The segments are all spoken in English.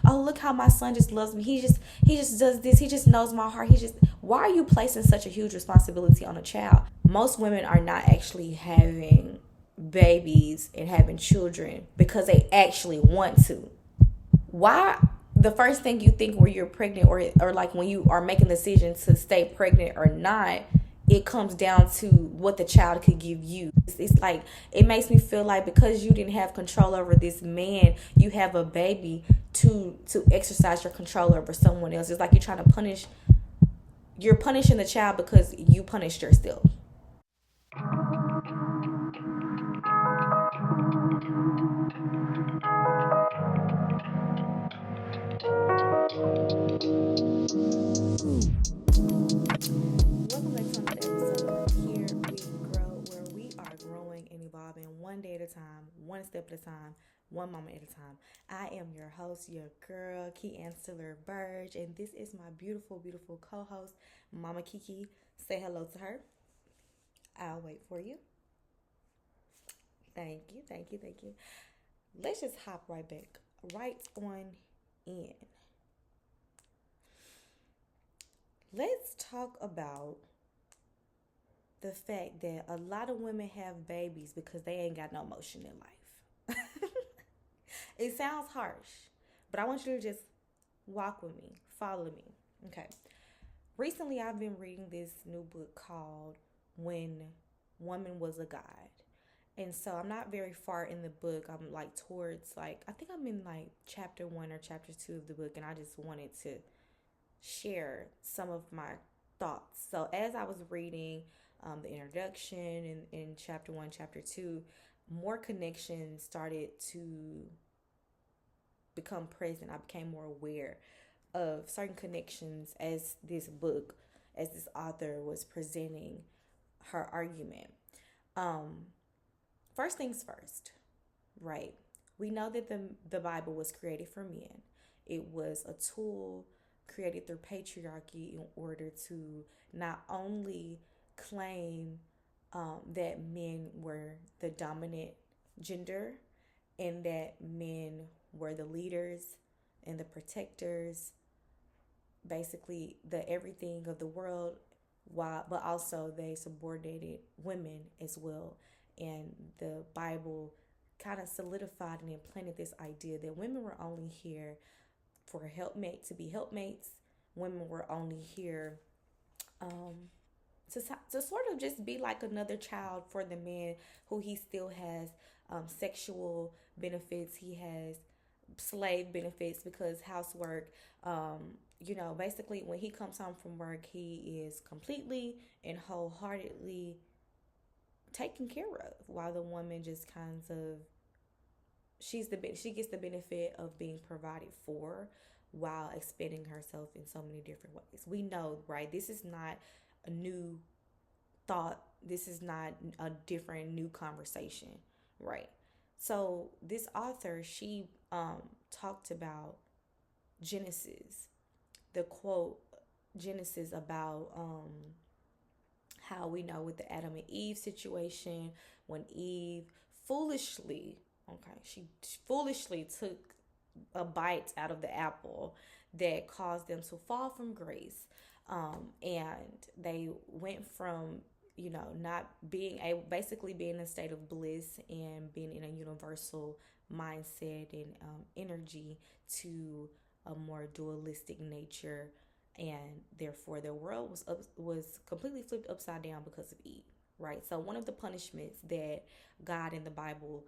oh, look how my son just loves me. He just does this. He just knows my heart. Why are you placing such a huge responsibility on a child? Most women are not actually having babies and having children because they actually want to. Why the first thing you think when you're pregnant, or like when you are making the decision to stay pregnant or not, it comes down to what the child could give you. It's like, it makes me feel like because you didn't have control over this man, you have a baby to exercise your control over someone else. It's like you're punishing the child because you punished yourself. Welcome back to another episode of Here We Grow, where we are growing and evolving one day at a time, one step at a time, one moment at a time. I am your host, your girl, Key Ancillor Burge, and this is my beautiful, beautiful co-host, Mama Kiki. Say hello to her. I'll wait for you. Thank you, thank you, thank you. Let's just hop right on in. Let's talk about the fact that a lot of women have babies because they ain't got no motion in life. It sounds harsh, but I want you to just walk with me, follow me. Okay. Recently, I've been reading this new book called When Woman Was a God. And so I'm not very far in the book. I'm like towards, like, I think I'm in like chapter 1 or chapter 2 of the book, and I just wanted to share some of my thoughts. So as I was reading the introduction in chapter 1, chapter 2, more connections started to become present. I became more aware of certain connections as this author was presenting her argument. Um, First things first, right? We know that the Bible was created for men. It was a tool created through patriarchy in order to not only claim that men were the dominant gender and that men were the leaders and the protectors, basically the everything of the world, while but also they subordinated women as well. And the Bible kind of solidified and implanted this idea that women were only here for to be helpmates. Women were only here um, to sort of just be like another child for the man, who he still has sexual benefits. He has slave benefits because housework. Basically, when he comes home from work, he is completely and wholeheartedly taken care of, while the woman just kind of she gets the benefit of being provided for while expending herself in so many different ways. We know, right? This is not a new thought. This is not a different new conversation, right? So this author, she talked about Genesis, the quote Genesis about how we know with the Adam and Eve situation, when Eve foolishly, she foolishly took a bite out of the apple that caused them to fall from grace. And they went from, not being able, basically being in a state of bliss and being in a universal mindset and energy, to a more dualistic nature, and therefore their world was completely flipped upside down because of Eve, right? So one of the punishments that God in the Bible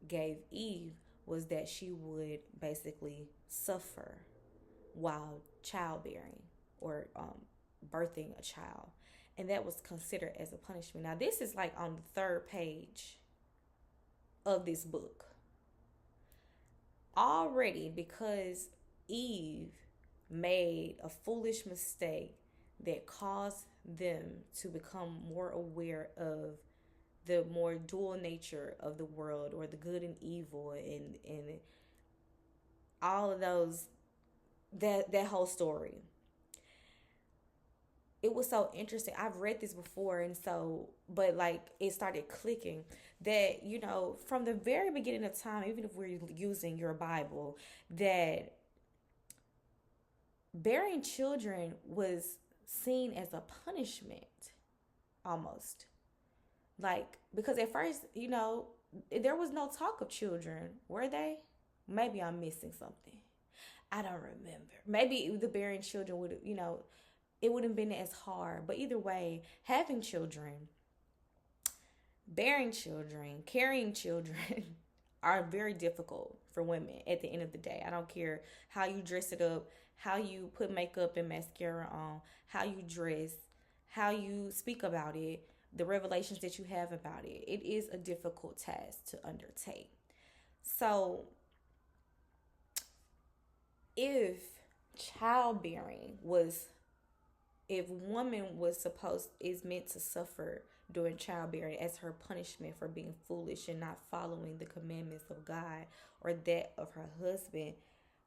gave Eve was that she would basically suffer while childbearing, or birthing a child, and that was considered as a punishment. Now this is like on the third page of this book already, because Eve made a foolish mistake that caused them to become more aware of the more dual nature of the world, or the good and evil, and all of those, that whole story. it was so interesting. I've read this before, and so, but like it started clicking that, from the very beginning of time, even if we're using your Bible, that bearing children was seen as a punishment almost. Like, because at first, there was no talk of children, were they? Maybe I'm missing something. I don't remember. Maybe the bearing children would, it wouldn't have been as hard. But either way, having children, bearing children, carrying children are very difficult for women at the end of the day. I don't care how you dress it up, how you put makeup and mascara on, how you dress, how you speak about it, the revelations that you have about it. It is a difficult task to undertake. So, if childbearing was if woman is meant to suffer during childbearing as her punishment for being foolish and not following the commandments of God or that of her husband,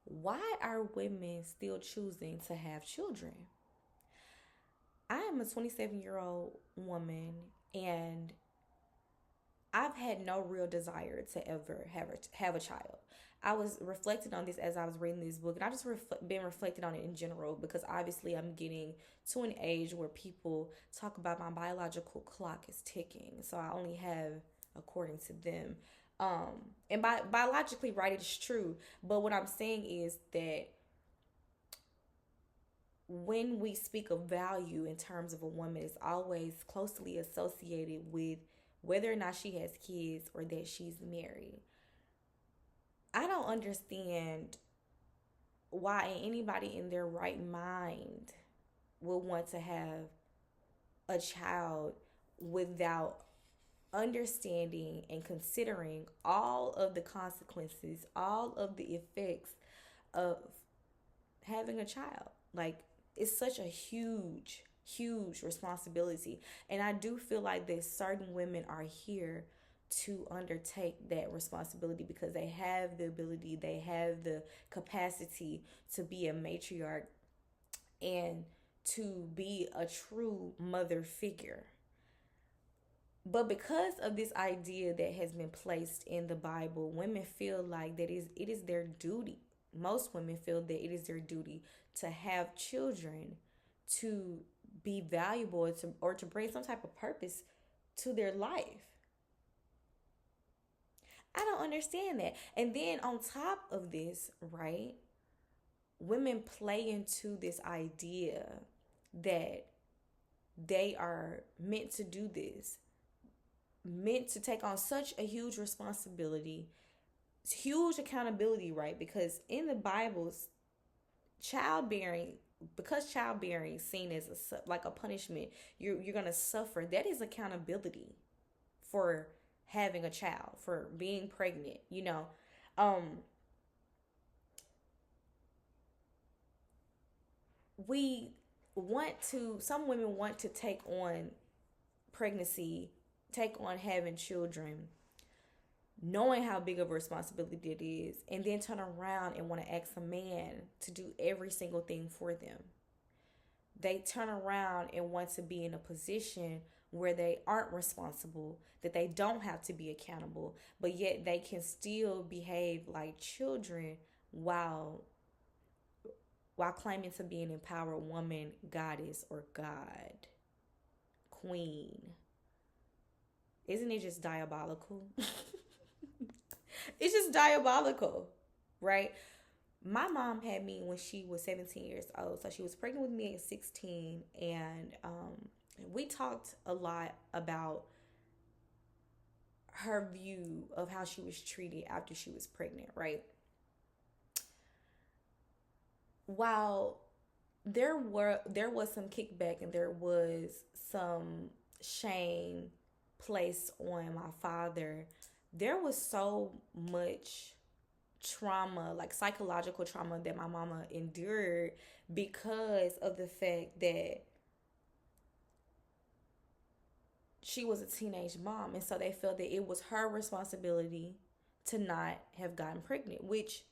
why are women still choosing to have children? I am a 27-year-old woman, and I've had no real desire to ever have a child. I was reflecting on this as I was reading this book, and I just been reflecting on it in general because obviously I'm getting to an age where people talk about my biological clock is ticking, so I only have according to them. And biologically, right, it's true. But what I'm saying is that when we speak of value in terms of a woman, it's always closely associated with whether or not she has kids or that she's married. I don't understand why anybody in their right mind will want to have a child without understanding and considering all of the consequences, all of the effects of having a child. Like, it's such a huge responsibility. And I do feel like that certain women are here to undertake that responsibility because they have the ability, they have the capacity to be a matriarch and to be a true mother figure. But because of this idea that has been placed in the Bible, women feel like that it is their duty. Most women feel that it is their duty to have children, to be valuable, or to bring some type of purpose to their life. I don't understand that. And then on top of this, right, women play into this idea that they are meant to do this, meant to take on such a huge responsibility, huge accountability, right? Because in the Bible, childbearing, because childbearing is seen as like a punishment, you're gonna suffer. That is accountability for having a child, for being pregnant. Some women want to take on pregnancy, take on having children, knowing how big of a responsibility it is, and then turn around and want to ask a man to do every single thing for them. They turn around and want to be in a position where they aren't responsible, that they don't have to be accountable, but yet they can still behave like children while claiming to be an empowered woman, goddess, or god, queen. Isn't it just diabolical? It's just diabolical, right? My mom had me when she was 17 years old. So she was pregnant with me at 16. And we talked a lot about her view of how she was treated after she was pregnant, right? While there was some kickback and there was some shame placed on my father, there was so much trauma, like psychological trauma, that my mama endured because of the fact that she was a teenage mom, and so they felt that it was her responsibility to not have gotten pregnant, which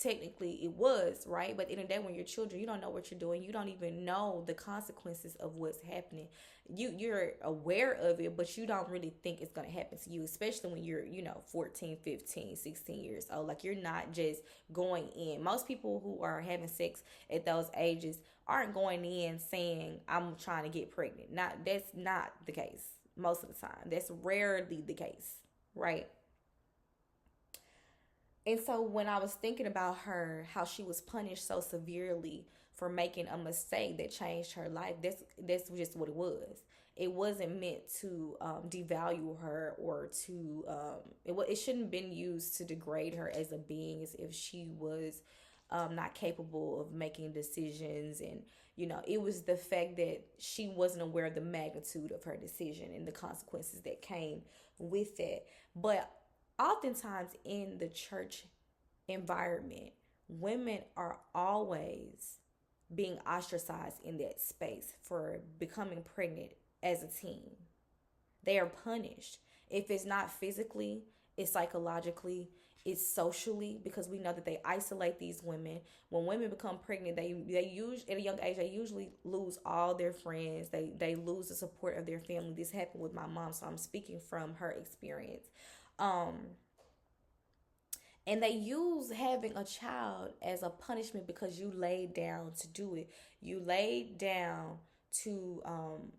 technically it was, right? But in the day, when you're children, you don't know what you're doing. You don't even know the consequences of what's happening. You're aware of it, but you don't really think it's going to happen to you, especially when you're, 14, 15, 16 years old. Like, you're not just going in. Most people who are having sex at those ages aren't going in saying, I'm trying to get pregnant. Not That's not the case most of the time. That's rarely the case, right? And so when I was thinking about her, how she was punished so severely for making a mistake that changed her life, that's just what it was. It wasn't meant to devalue her, or to it shouldn't have been used to degrade her as a being, as if she was not capable of making decisions. And it was the fact that she wasn't aware of the magnitude of her decision and the consequences that came with it. But oftentimes in the church environment, women are always being ostracized in that space for becoming pregnant as a teen. They are punished. If it's not physically, it's psychologically, it's socially, because we know that they isolate these women. When women become pregnant, they use at a young age, they usually lose all their friends. They lose the support of their family. This happened with my mom, so I'm speaking from her experience. Um, and they use having a child as a punishment because you laid down to do it. You laid down to,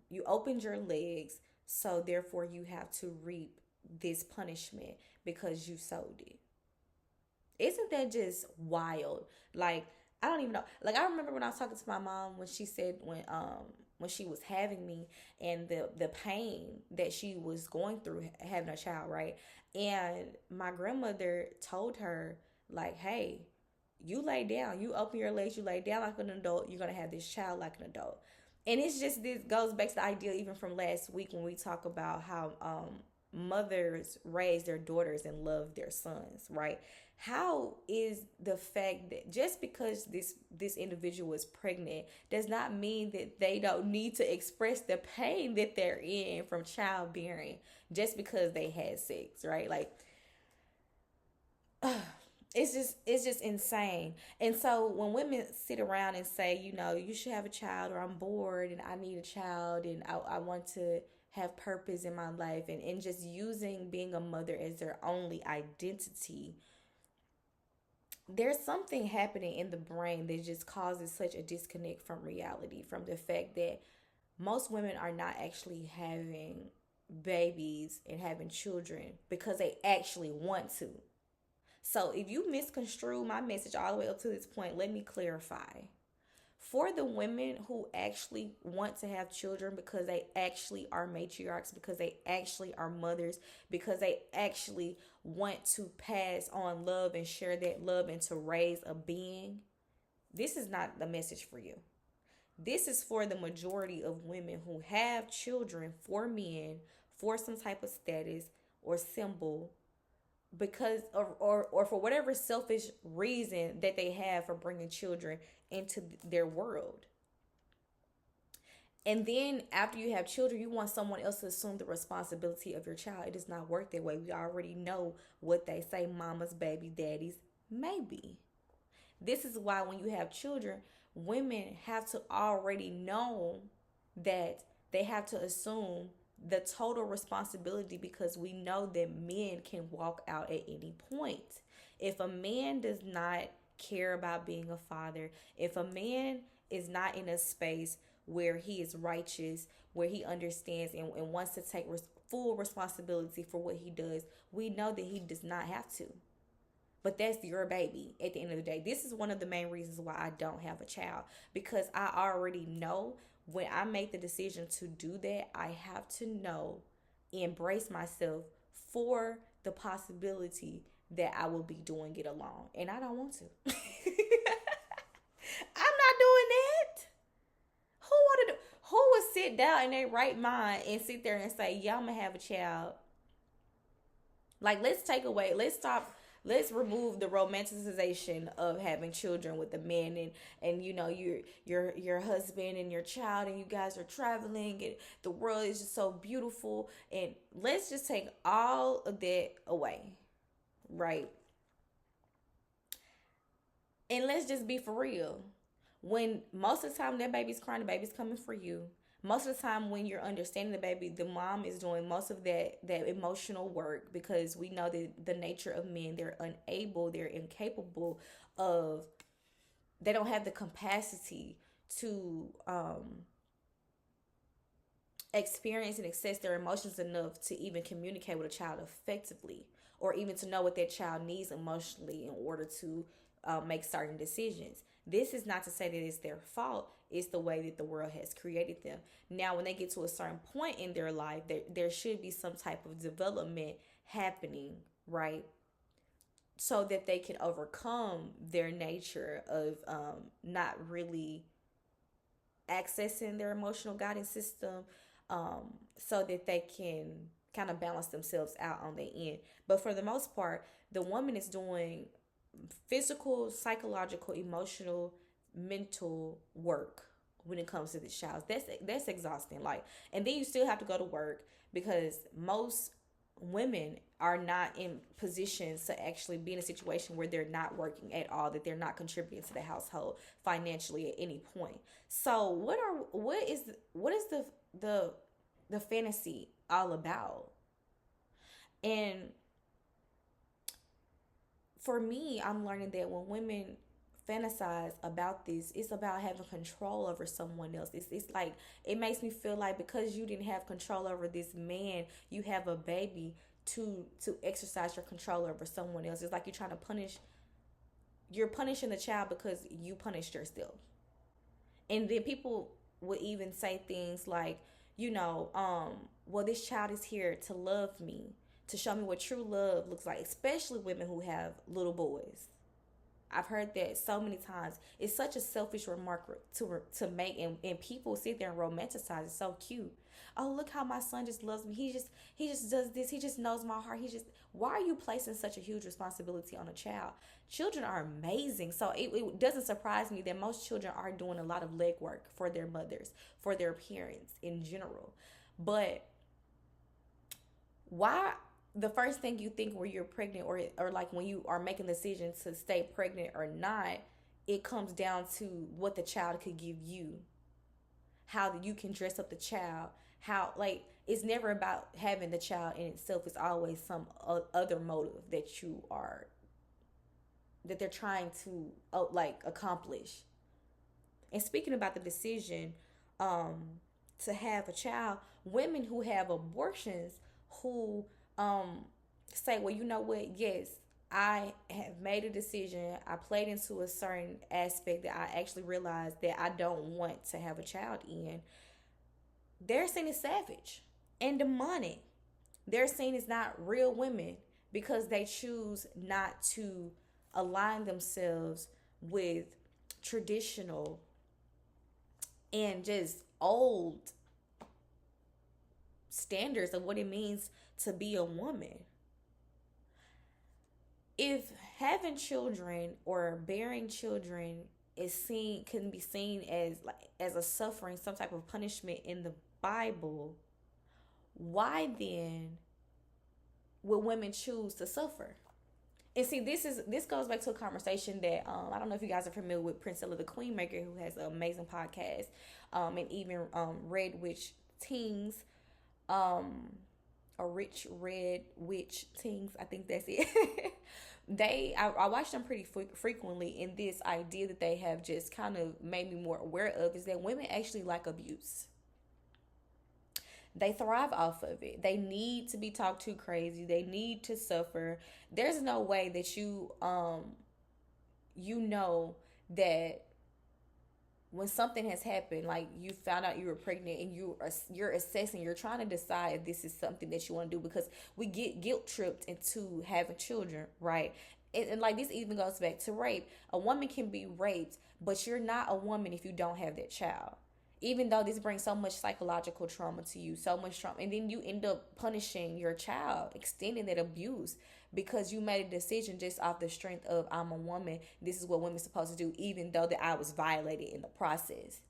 you opened your legs, so therefore you have to reap this punishment because you sowed it. Isn't that just wild? Like, I don't even know. Like, I remember when I was talking to my mom, when she said, when she was having me, and the pain that she was going through having a child, right? And my grandmother told her, like, hey, you lay down, you open your legs, you lay down like an adult, you're gonna have this child like an adult. And it's just, this goes back to the idea even from last week when we talk about how mothers raise their daughters and love their sons, right? How is the fact that just because this individual is pregnant does not mean that they don't need to express the pain that they're in from childbearing just because they had sex, right? Like, it's just insane. And so when women sit around and say, you should have a child, or I'm bored and I need a child, and I want to have purpose in my life, and just using being a mother as their only identity, there's something happening in the brain that just causes such a disconnect from reality, from the fact that most women are not actually having babies and having children because they actually want to. So if you misconstrue my message all the way up to this point, let me clarify. For the women who actually want to have children because they actually are matriarchs, because they actually are mothers, because they actually want to pass on love and share that love and to raise a being, this is not the message for you. This is for the majority of women who have children for men, for some type of status or symbol, because or for whatever selfish reason that they have for bringing children into their world. And then after you have children, you want someone else to assume the responsibility of your child. It does not work that way. We already know what they say, mama's baby, daddy's maybe. This is why when you have children, women have to already know that they have to assume the total responsibility, because we know that men can walk out at any point. If a man does not care about being a father, if a man is not in a space where he is righteous, where he understands and wants to take full responsibility for what he does, we know that he does not have to. But that's your baby at the end of the day. This is one of the main reasons why I don't have a child, because I already know when I make the decision to do that, I have to know, embrace myself for the possibility that I will be doing it alone. And I don't want to. I'm not doing that. Who would sit down in their right mind and sit there and say, yeah, I'm gonna have a child? Like, let's remove the romanticization of having children with a man, and your husband and your child, and you guys are traveling and the world is just so beautiful, and let's just take all of that away, right? And let's just be for real. When most of the time that baby's crying, the baby's coming for you. Most of the time when you're understanding the baby, the mom is doing most of that emotional work, because we know that the nature of men, they're unable, they're incapable of, they don't have the capacity to experience and access their emotions enough to even communicate with a child effectively, or even to know what that child needs emotionally in order to make certain decisions. This is not to say that it's their fault. It's the way that the world has created them. Now, when they get to a certain point in their life, there should be some type of development happening, right? So that they can overcome their nature of not really accessing their emotional guidance system, so that they can kind of balance themselves out on the end. But for the most part, the woman is doing physical, psychological, emotional, mental work when it comes to the child. That's exhausting. Like, and then you still have to go to work, because most women are not in positions to actually be in a situation where they're not working at all, that they're not contributing to the household financially at any point. So what is the fantasy all about? And for me, I'm learning that when women fantasize about this, it's about having control over someone else. It's like, it makes me feel like because you didn't have control over this man, you have a baby to exercise your control over someone else. It's like you're punishing the child because you punished yourself. And then people would even say things like, well, this child is here to love me, to show me what true love looks like, especially women who have little boys. I've heard that so many times. It's such a selfish remark to make, and people sit there and romanticize. It's so cute. Oh, look how my son just loves me. He just does this. He just knows my heart. Why are you placing such a huge responsibility on a child? Children are amazing. So it doesn't surprise me that most children are doing a lot of legwork for their mothers, for their parents in general. But why, the first thing you think when you're pregnant, or like when you are making the decision to stay pregnant or not, it comes down to what the child could give you, how you can dress up the child, how, like, it's never about having the child in itself. It's always some other motive that they're trying to like accomplish. And speaking about the decision um to have a child, women who have abortions, who um say, well, you know what, yes, I have made a decision, I played into a certain aspect that I actually realized that I don't want to have a child in, they're seen as savage and demonic. They're seen as not real women because they choose not to align themselves with traditional and just old standards of what it means to be a woman. If having children or bearing children is seen can be seen as like as a suffering, some type of punishment in the Bible, why then would women choose to suffer? And see, this goes back to a conversation that I don't know if you guys are familiar with Princella the Queenmaker, who has an amazing podcast, and even Red Witch Teens, um, or Rich Red Witch Teens, I think that's it. I watch them pretty frequently, and this idea that they have just kind of made me more aware of is that women actually like abuse. They thrive off of it. They need to be talked to crazy. They need to suffer. There's no way that you know that when something has happened, like you found out you were pregnant and you're assessing, you're trying to decide if this is something that you want to do, because we get guilt tripped into having children, right? And like, this even goes back to rape. A woman can be raped, but you're not a woman if you don't have that child. Even though this brings so much psychological trauma to you, so much trauma, and then you end up punishing your child, extending that abuse, because you made a decision just off the strength of, I'm a woman, this is what women's supposed to do, even though that I was violated in the process.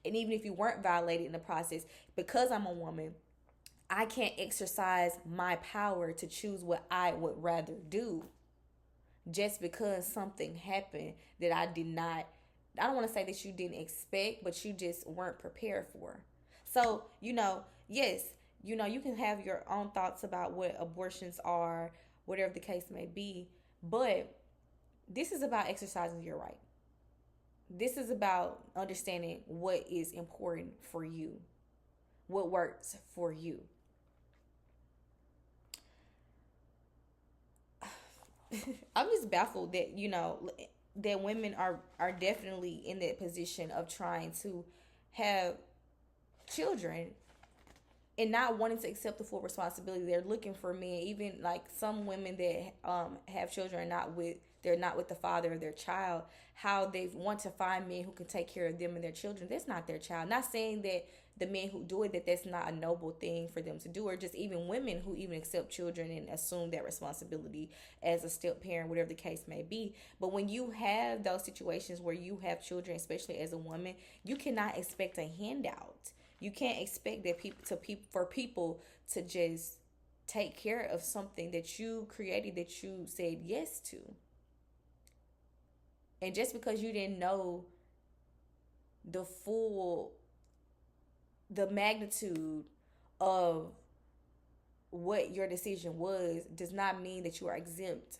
And even if you weren't violated in the process, because I'm a woman, I can't exercise my power to choose what I would rather do. just because something happened that I don't want to say that you didn't expect, but you just weren't prepared for. So, yes, you can have your own thoughts about what abortions are, whatever the case may be, but this is about exercising your right. This is about understanding what is important for you, what works for you. I'm just baffled that that women are definitely in that position of trying to have children and not wanting to accept the full responsibility. They're looking for men, even like some women that have children and they're not with the father of their child, how they want to find men who can take care of them and their children. That's not their child. Not saying that the men who do it, that's not a noble thing for them to do, or just even women who even accept children and assume that responsibility as a step parent, whatever the case may be. But when you have those situations where you have children, especially as a woman, you cannot expect a handout. You can't expect that for people to just take care of something that you created, that you said yes to. And just because you didn't know the full the magnitude of what your decision was does not mean that you are exempt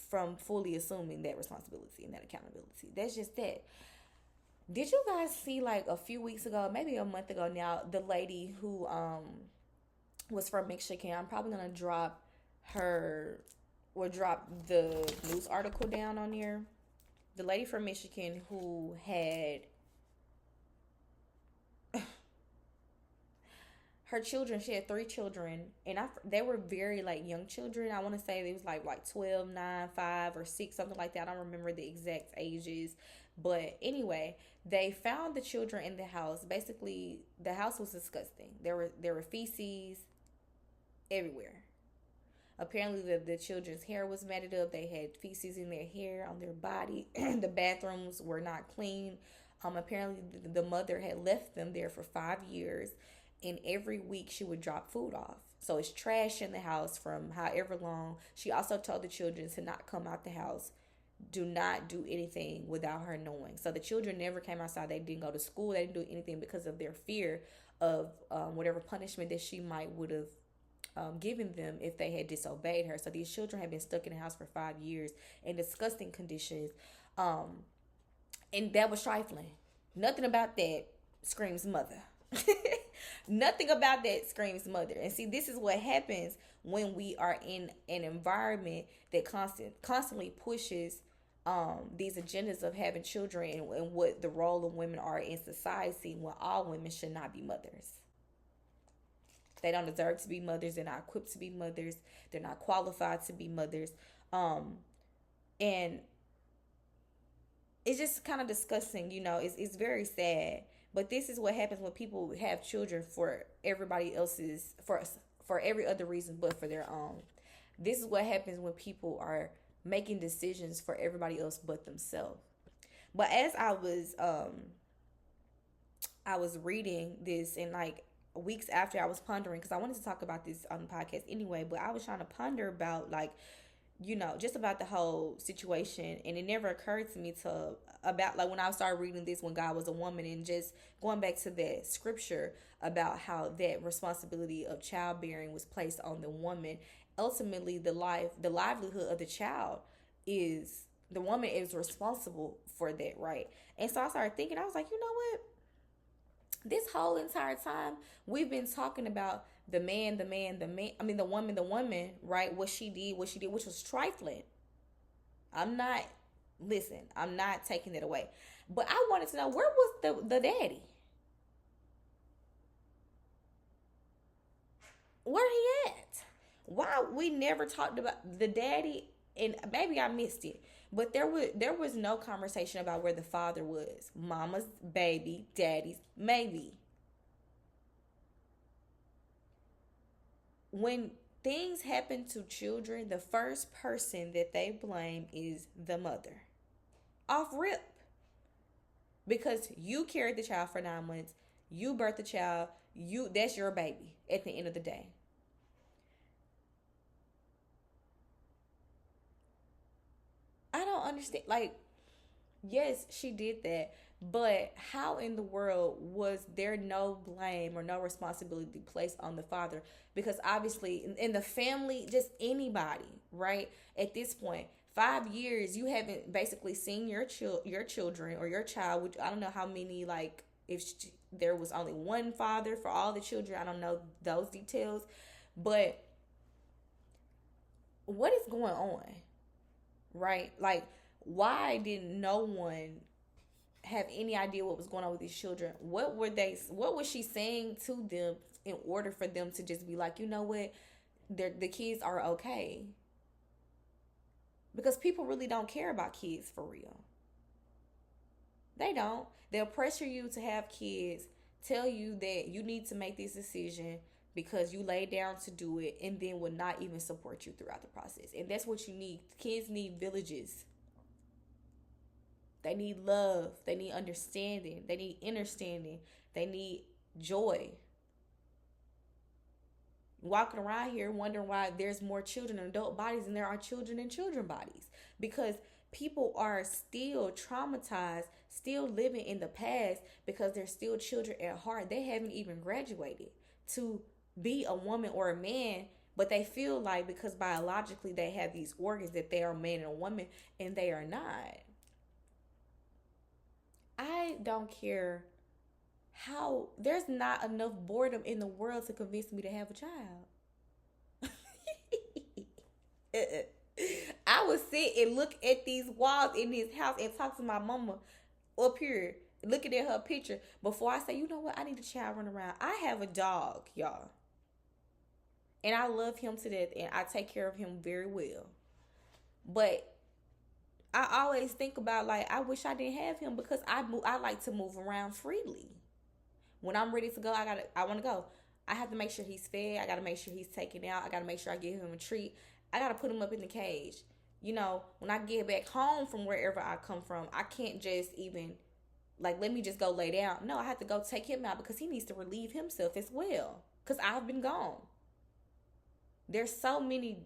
from fully assuming that responsibility and that accountability. That's just that. Did you guys see, like, a few weeks ago, maybe a month ago now, the lady who was from Michigan? I'm probably gonna drop the news article down on here. The lady from Michigan who had her children. She had 3 children, and they were very, like, young children. I want to say it was like 12, 9, 5, or 6, something like that. I don't remember the exact ages, but anyway, they found the children in the house. Basically, the house was disgusting. There were feces everywhere. Apparently, the children's hair was matted up. They had feces in their hair, on their body. The bathrooms were not clean. Apparently, the mother had left them there for 5 years, and every week she would drop food off. So it's trash in the house from however long. She also told the children to not come out the house. Do not do anything without her knowing. So the children never came outside. They didn't go to school. They didn't do anything because of their fear of whatever punishment that she might would have given them if they had disobeyed her. So these children have been stuck in the house for 5 years in disgusting conditions. And that was trifling. Nothing about that screams mother. Nothing about that screams mother. And see, this is what happens when we are in an environment that constantly pushes these agendas of having children and what the role of women are in society, when all women should not be mothers. They don't deserve to be mothers. They're not equipped to be mothers. They're not qualified to be mothers. And it's just kind of disgusting, it's very sad. But this is what happens when people have children for everybody else's, for every other reason but for their own. This is what happens when people are making decisions for everybody else but themselves. But as I was reading this, and like weeks after, I was pondering, because I wanted to talk about this on the podcast anyway, but I was trying to ponder about, like, just about the whole situation. And it never occurred to me about, like, when I started reading this, when God was a woman, and just going back to that scripture about how that responsibility of childbearing was placed on the woman. Ultimately, the livelihood of the child is, the woman is responsible for that, right? And so I started thinking, I was like, you know what? This whole entire time we've been talking about the man, the woman, right? What she did, which was trifling. I'm not taking it away. But I wanted to know, where was the daddy? Where he at? Why we never talked about the daddy? And maybe I missed it, but there was no conversation about where the father was. Mama's baby, daddy's maybe. When things happen to children, the first person that they blame is the mother. Off rip. Because you carried the child for 9 months, you birthed the child, that's your baby at the end of the day. understand. Like, yes, she did that, but how in the world was there no blame or no responsibility placed on the father? Because obviously, in the family, just anybody, right? At this point, 5 years, you haven't basically seen your children or your child. Which I don't know how many. Like, if there was only one father for all the children, I don't know those details, but what is going on, right? Like, why did no one have any idea what was going on with these children? What was she saying to them in order for them to just be like, you know what, the kids are okay? Because people really don't care about kids for real. They don't. They'll pressure you to have kids, tell you that you need to make this decision because you laid down to do it, and then will not even support you throughout the process. And that's what you need. Kids need villages. They need love. They need understanding. They need understanding. They need joy. Walking around here wondering why there's more children in adult bodies than there are children in children bodies. Because people are still traumatized, still living in the past because they're still children at heart. They haven't even graduated to be a woman or a man, but they feel like because biologically they have these organs that they are a man and a woman, and they are not. I don't care how, there's not enough boredom in the world to convince me to have a child. I would sit and look at these walls in this house and talk to my mama up here, looking at her picture before I say, you know what, I need a child run around. I have a dog, y'all. And I love him to death and I take care of him very well. But I always think about, like, I wish I didn't have him because I like to move around freely. When I'm ready to go, I want to go. I have to make sure he's fed. I got to make sure he's taken out. I got to make sure I give him a treat. I got to put him up in the cage. You know, when I get back home from wherever I come from, I can't just even, like, let me just go lay down. No, I have to go take him out because he needs to relieve himself as well because I've been gone. There's so many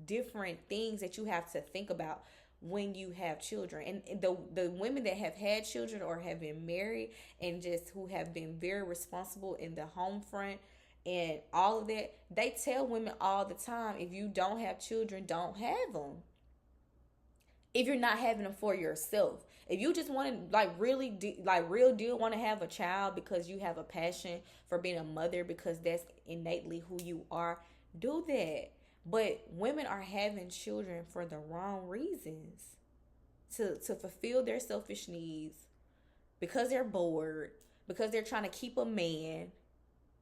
different things that you have to think about when you have children. And the women that have had children or have been married and just who have been very responsible in the home front and all of that, they tell women all the time, if you don't have children, don't have them. If you're not having them for yourself, if you just want to, like, really like real deal want to have a child because you have a passion for being a mother because that's innately who you are, do that. But women are having children for the wrong reasons. To fulfill their selfish needs, because they're bored, because they're trying to keep a man.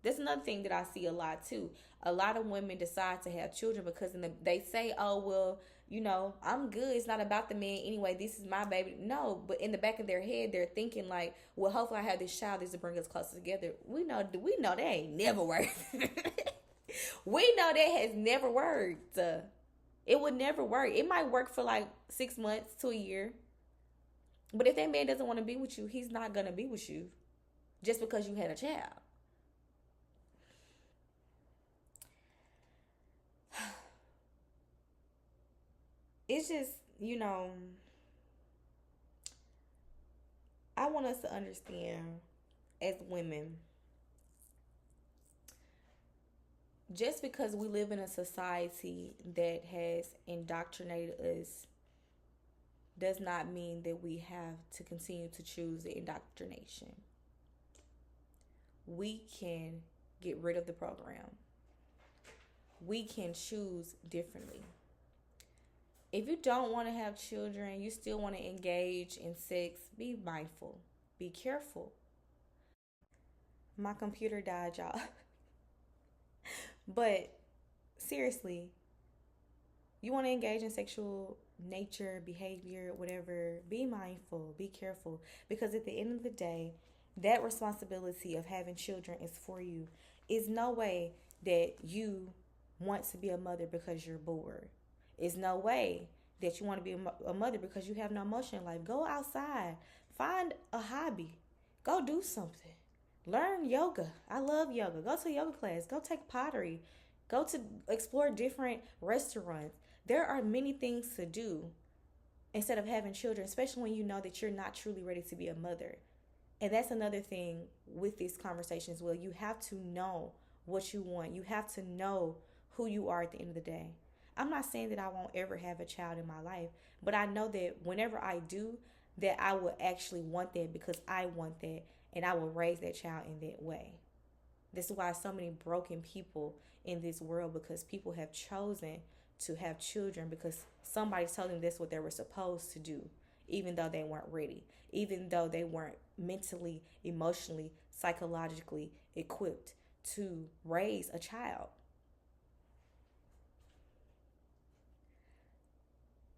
That's another thing that I see a lot too. A lot of women decide to have children because they say, oh, well, you know, I'm good. It's not about the man anyway. This is my baby. No, but in the back of their head, they're thinking like, well, hopefully I have this child to bring us closer together. We know that ain't never worked. We know that has never worked. It would never work. It might work for like 6 months to a year. But if that man doesn't want to be with you, he's not going to be with you just because you had a child. It's just, you know, I want us to understand as women, just because we live in a society that has indoctrinated us does not mean that we have to continue to choose the indoctrination. We can get rid of the program. We can choose differently. If you don't want to have children, you still want to engage in sex, be mindful, be careful. My computer died, y'all. But seriously, you want to engage in sexual nature, behavior, whatever, be mindful, be careful. Because at the end of the day, that responsibility of having children is for you. It's no way that you want to be a mother because you're bored. It's no way that you want to be a mother because you have no emotion in life. Go outside. Find a hobby. Go do something. Learn yoga. I love yoga. Go to a yoga class. Go take pottery. Go to explore different restaurants. There are many things to do. instead of having children, especially when you know that you're not truly ready to be a mother. And that's another thing with this conversation as well. You have to know what you want. You have to know who you are at the end of the day. I'm not saying that I won't ever have a child in my life, but I know that whenever I do, that I will actually want that because I want that, and I will raise that child in that way. This is why so many broken people in this world, because people have chosen to have children because somebody told them that's what they were supposed to do, even though they weren't ready, even though they weren't mentally, emotionally, psychologically equipped to raise a child.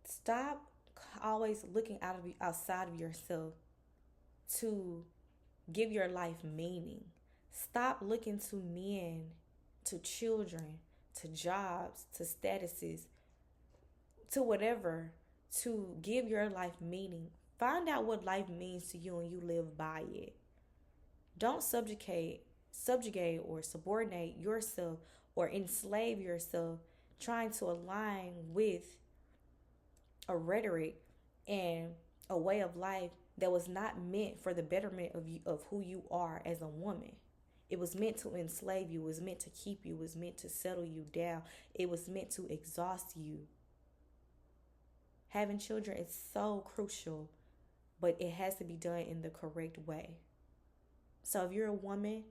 Stop always looking outside of yourself to give your life meaning. Stop looking to men, to children, to jobs, to statuses, to whatever to give your life meaning. Find out what life means to you and you live by it. Don't subjugate or subordinate yourself or enslave yourself trying to align with a rhetoric and a way of life that was not meant for the betterment of you, of who you are as a woman. It was meant to enslave you. It was meant to keep you. It was meant to settle you down. It was meant to exhaust you. Having children is so crucial, but it has to be done in the correct way. So if you're a woman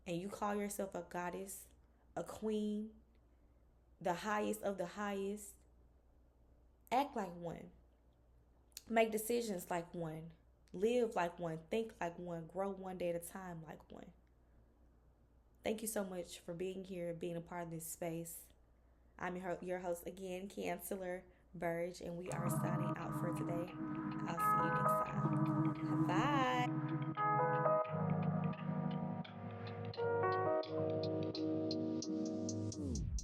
and you call yourself a goddess, a queen, the highest of the highest, act like one. Make decisions like one. Live like one. Think like one. Grow one day at a time like one. Thank you so much for being here, being a part of this space. I'm your host again, Chancellor Burge, and we are signing out for today. I'll see you next time. Bye.